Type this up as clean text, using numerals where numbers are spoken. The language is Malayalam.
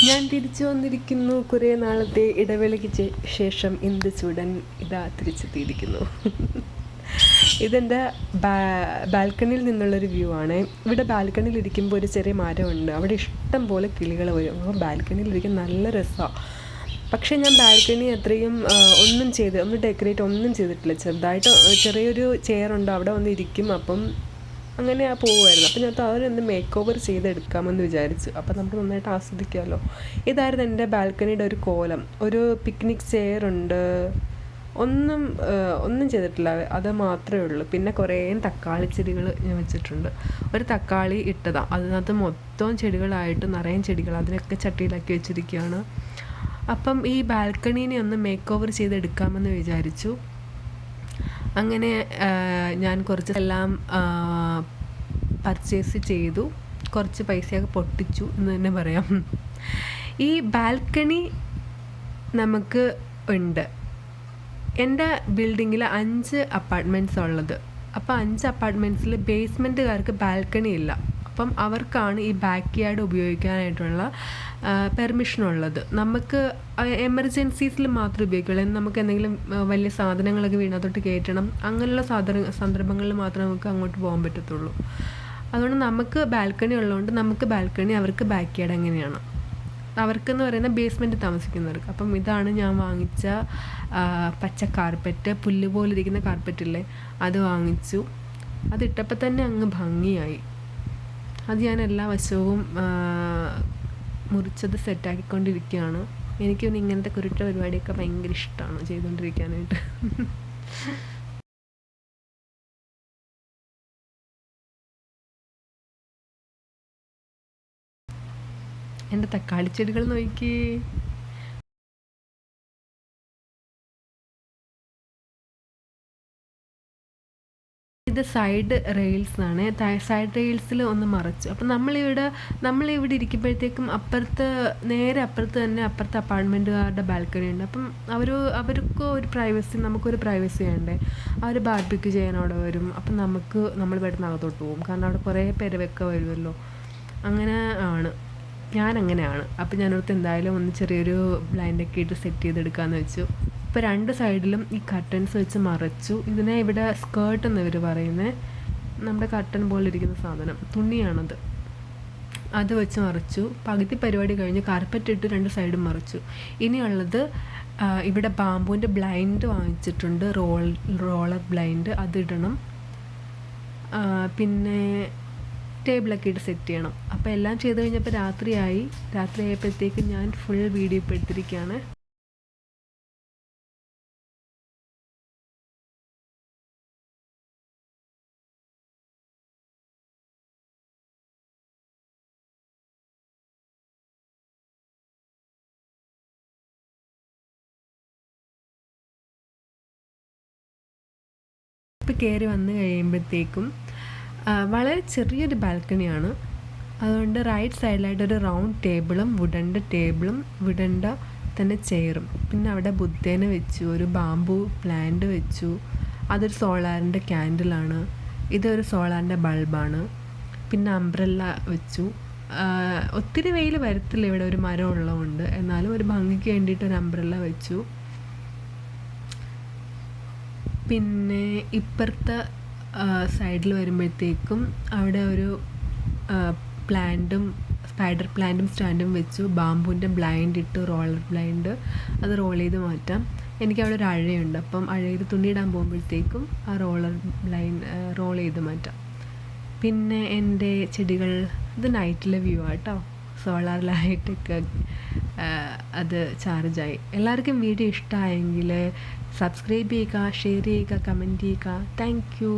ഞാൻ തിരിച്ചു വന്നിരിക്കുന്നു. കുറേ നാളത്തെ ഇടവേളയ്ക്ക് ശേഷം എന്ത് ചൂടൻ ഇതാ തിരിച്ചെത്തിയിരിക്കുന്നു. ഇതെൻ്റെ ബാൽക്കണിയിൽ നിന്നുള്ളൊരു വ്യൂ ആണ്. ഇവിടെ ബാൽക്കണിയിൽ ഇരിക്കുമ്പോൾ ഒരു ചെറിയ മരമുണ്ട്. അവിടെ ഇഷ്ടം പോലെ കിളികൾ വരും. അപ്പോൾ ബാൽക്കണിയിൽ ഇരിക്കാൻ നല്ല രസമാണ്. പക്ഷേ ഞാൻ ബാൽക്കണി അത്രയും ഒന്ന് ഡെക്കറേറ്റ് ഒന്നും ചെയ്തിട്ടില്ല. ചെറുതായിട്ട് ചെറിയൊരു ചെയറുണ്ട്, അവിടെ വന്ന് ഇരിക്കും. അപ്പം അങ്ങനെ പോവുമായിരുന്നു. അപ്പം ഞാൻ അവരൊന്ന് മേക്ക് ഓവർ ചെയ്തെടുക്കാമെന്ന് വിചാരിച്ചു. അപ്പം നമുക്ക് നന്നായിട്ട് ആസ്വദിക്കാമല്ലോ. ഇതായിരുന്നു എൻ്റെ ബാൽക്കണിയുടെ ഒരു കോലം. ഒരു പിക്നിക് ചെയറുണ്ട്. ഒന്നും ചെയ്തിട്ടില്ല, അത് മാത്രമേ ഉള്ളൂ. പിന്നെ കുറേ തക്കാളി ചെടികൾ ഞാൻ വെച്ചിട്ടുണ്ട്. ഒരു തക്കാളി ഇട്ടതാണ്, അതിനകത്ത് മൊത്തം ചെടികളായിട്ട് നിറയെ ചെടികൾ, അതിനൊക്കെ ചട്ടിയിലാക്കി വെച്ചിരിക്കുകയാണ്. അപ്പം ഈ ബാൽക്കണീനെ ഒന്ന് മേക്ക് ഓവർ ചെയ്തെടുക്കാമെന്ന് വിചാരിച്ചു. അങ്ങനെ ഞാൻ കുറച്ചെല്ലാം പർച്ചേസ് ചെയ്തു. കുറച്ച് പൈസയൊക്കെ പൊട്ടിച്ചു എന്ന് തന്നെ പറയാം. ഈ ബാൽക്കണി നമുക്ക് ഉണ്ട്. എൻ്റെ ബിൽഡിങ്ങിൽ 5 അപ്പാർട്ട്മെൻറ്റ്സ് ഉള്ളത്. അപ്പോൾ 5 അപ്പാർട്ട്മെൻറ്റ്സിൽ ബേസ്മെൻറ്റുകാർക്ക് ബാൽക്കണി ഇല്ല. അപ്പം അവർക്കാണ് ഈ ബാക്ക് യാർഡ് ഉപയോഗിക്കാനായിട്ടുള്ള പെർമിഷൻ ഉള്ളത്. നമുക്ക് എമർജൻസീസിൽ മാത്രമേ ഉപയോഗിക്കുള്ളൂ. നമുക്ക് എന്തെങ്കിലും വലിയ സാധനങ്ങളൊക്കെ വീണത്തോട്ട് കയറ്റണം, അങ്ങനെയുള്ള സന്ദർഭങ്ങളിൽ മാത്രമേ നമുക്ക് അങ്ങോട്ട് പോകാൻ പറ്റത്തുള്ളൂ. അതുകൊണ്ട് നമുക്ക് ബാൽക്കണി ഉള്ളതുകൊണ്ട് നമുക്ക് ബാൽക്കണി, അവർക്ക് ബാക്ക് യാർഡ് അങ്ങനെയാണ്. അവർക്കെന്ന് പറയുന്ന ബേസ്മെൻറ്റ് താമസിക്കുന്നവർക്ക്. അപ്പം ഇതാണ് ഞാൻ വാങ്ങിച്ച പച്ച കാർപ്പറ്റ്, പുല്ല് പോലെ ഇരിക്കുന്ന കാർപ്പറ്റില്ലേ, അത് വാങ്ങിച്ചു. അതിട്ടപ്പോൾ തന്നെ അങ്ങ് ഭംഗിയായി. അത് ഞാൻ എല്ലാ വശവും മുറിച്ചത് സെറ്റാക്കിക്കൊണ്ടിരിക്കുകയാണ്. എനിക്ക് പിന്നെ ഇങ്ങനത്തെ കുരുട്ട പരിപാടിയൊക്കെ ഭയങ്കര ഇഷ്ടമാണ് ചെയ്തുകൊണ്ടിരിക്കാനായിട്ട്. എൻ്റെ തക്കാളി ചെടികൾ നോക്കി. ഇത് സൈഡ് റെയിൽസ് ആണ്. സൈഡ് റെയിൽസിൽ ഒന്ന് മറച്ചു. അപ്പം നമ്മളിവിടെ ഇരിക്കുമ്പോഴത്തേക്കും നേരെ അപ്പുറത്ത് തന്നെ അപ്പുറത്തെ അപ്പാർട്ട്മെൻറ്റുകാരുടെ ബാൽക്കണി ഉണ്ട്. അപ്പം അവർക്ക് ഒരു പ്രൈവസി, നമുക്കൊരു പ്രൈവസി വേണ്ടേ. അവർ ബാർബിക്യൂ ചെയ്യാൻ അവിടെ വരും. അപ്പം നമ്മൾ പെട്ടെന്ന് അകത്തോട്ട് പോകും, കാരണം അവിടെ കുറേ പേരൊക്കെ വരുമല്ലോ. അങ്ങനെ ആണ്, ഞാനങ്ങനെയാണ്. അപ്പം ഞാനോർത്ത് എന്തായാലും ഒന്ന് ചെറിയൊരു ബ്ലൈൻഡൊക്കെ ഇട്ട് സെറ്റ് ചെയ്തെടുക്കാമെന്ന് വെച്ചു. ഇപ്പോൾ 2 സൈഡിലും ഈ കർട്ടൻസ് വെച്ച് മറച്ചു. ഇതിനെ ഇവിടെ സ്കേർട്ട് എന്ന് ഇവർ പറയുന്നത്. നമ്മുടെ കർട്ടൻ പോലെ ഇരിക്കുന്ന സാധനം, തുണിയാണത്. അത് വെച്ച് മറച്ചു. പകുതി പരിപാടി കഴിഞ്ഞ് കാർപ്പറ്റ് ഇട്ട് 2 സൈഡും മറച്ചു. ഇനിയുള്ളത് ഇവിടെ ബാമ്പൂവിൻ്റെ ബ്ലൈൻഡ് വാങ്ങിച്ചിട്ടുണ്ട്, റോളർ ബ്ലൈൻഡ്, അതിടണം. പിന്നെ ടേബിളൊക്കെ ഇട്ട് സെറ്റ് ചെയ്യണം. അപ്പോൾ എല്ലാം ചെയ്ത് കഴിഞ്ഞപ്പോൾ രാത്രിയായപ്പോഴത്തേക്ക് ഞാൻ ഫുൾ വീഡിയോ ഇപ്പോൾ എടുത്തിരിക്കുകയാണ്. ഇപ്പോൾ കയറി വന്ന് കഴിയുമ്പോഴത്തേക്കും വളരെ ചെറിയൊരു ബാൽക്കണിയാണ്. അതുകൊണ്ട് റൈറ്റ് സൈഡിലായിട്ടൊരു റൗണ്ട് ടേബിളും വുഡൻ്റെ തന്നെ ചെയറും, പിന്നെ അവിടെ ബുദ്ധേനെ വെച്ചു, ഒരു ബാംബു പ്ലാന്റ് വെച്ചു. അതൊരു സോളാറിൻ്റെ ക്യാൻഡിലാണ്. ഇതൊരു സോളാറിൻ്റെ ബൾബാണ്. പിന്നെ അംബ്രല്ല വെച്ചു. ഒത്തിരി വെയിൽ വരത്തില്ല, ഇവിടെ ഒരു മരം ഉള്ളതുകൊണ്ട്. എന്നാലും ഒരു ഭംഗിക്ക് വേണ്ടിയിട്ട് ഒരു അംബ്രല്ല വെച്ചു. പിന്നെ ഇപ്പുറത്തെ സൈഡിൽ വരുമ്പോഴത്തേക്കും അവിടെ ഒരു സ്പൈഡർ പ്ലാന്റും സ്റ്റാൻഡും വെച്ചു. ബാമ്പൂൻ്റെ ബ്ലൈൻഡ് ഇട്ട്, റോളർ ബ്ലൈൻഡ്, അത് റോൾ ചെയ്ത് മാറ്റാം. എനിക്കവിടെ ഒരു അഴയുണ്ട്. അപ്പം അഴയിൽ തുണിയിടാൻ പോകുമ്പോഴത്തേക്കും ആ റോൾ ചെയ്ത് മാറ്റാം. പിന്നെ എൻ്റെ ചെടികൾ, ഇത് നൈറ്റിലെ വ്യൂ ആട്ടോ. സോളാർ ലൈറ്റൊക്കെ അത് ചാർജായി. എല്ലാവർക്കും വീഡിയോ ഇഷ്ടമായെങ്കിൽ സബ്സ്ക്രൈബ് ചെയ്യുക, ഷെയർ ചെയ്യുക, കമൻറ്റ് ചെയ്യുക. Thank you.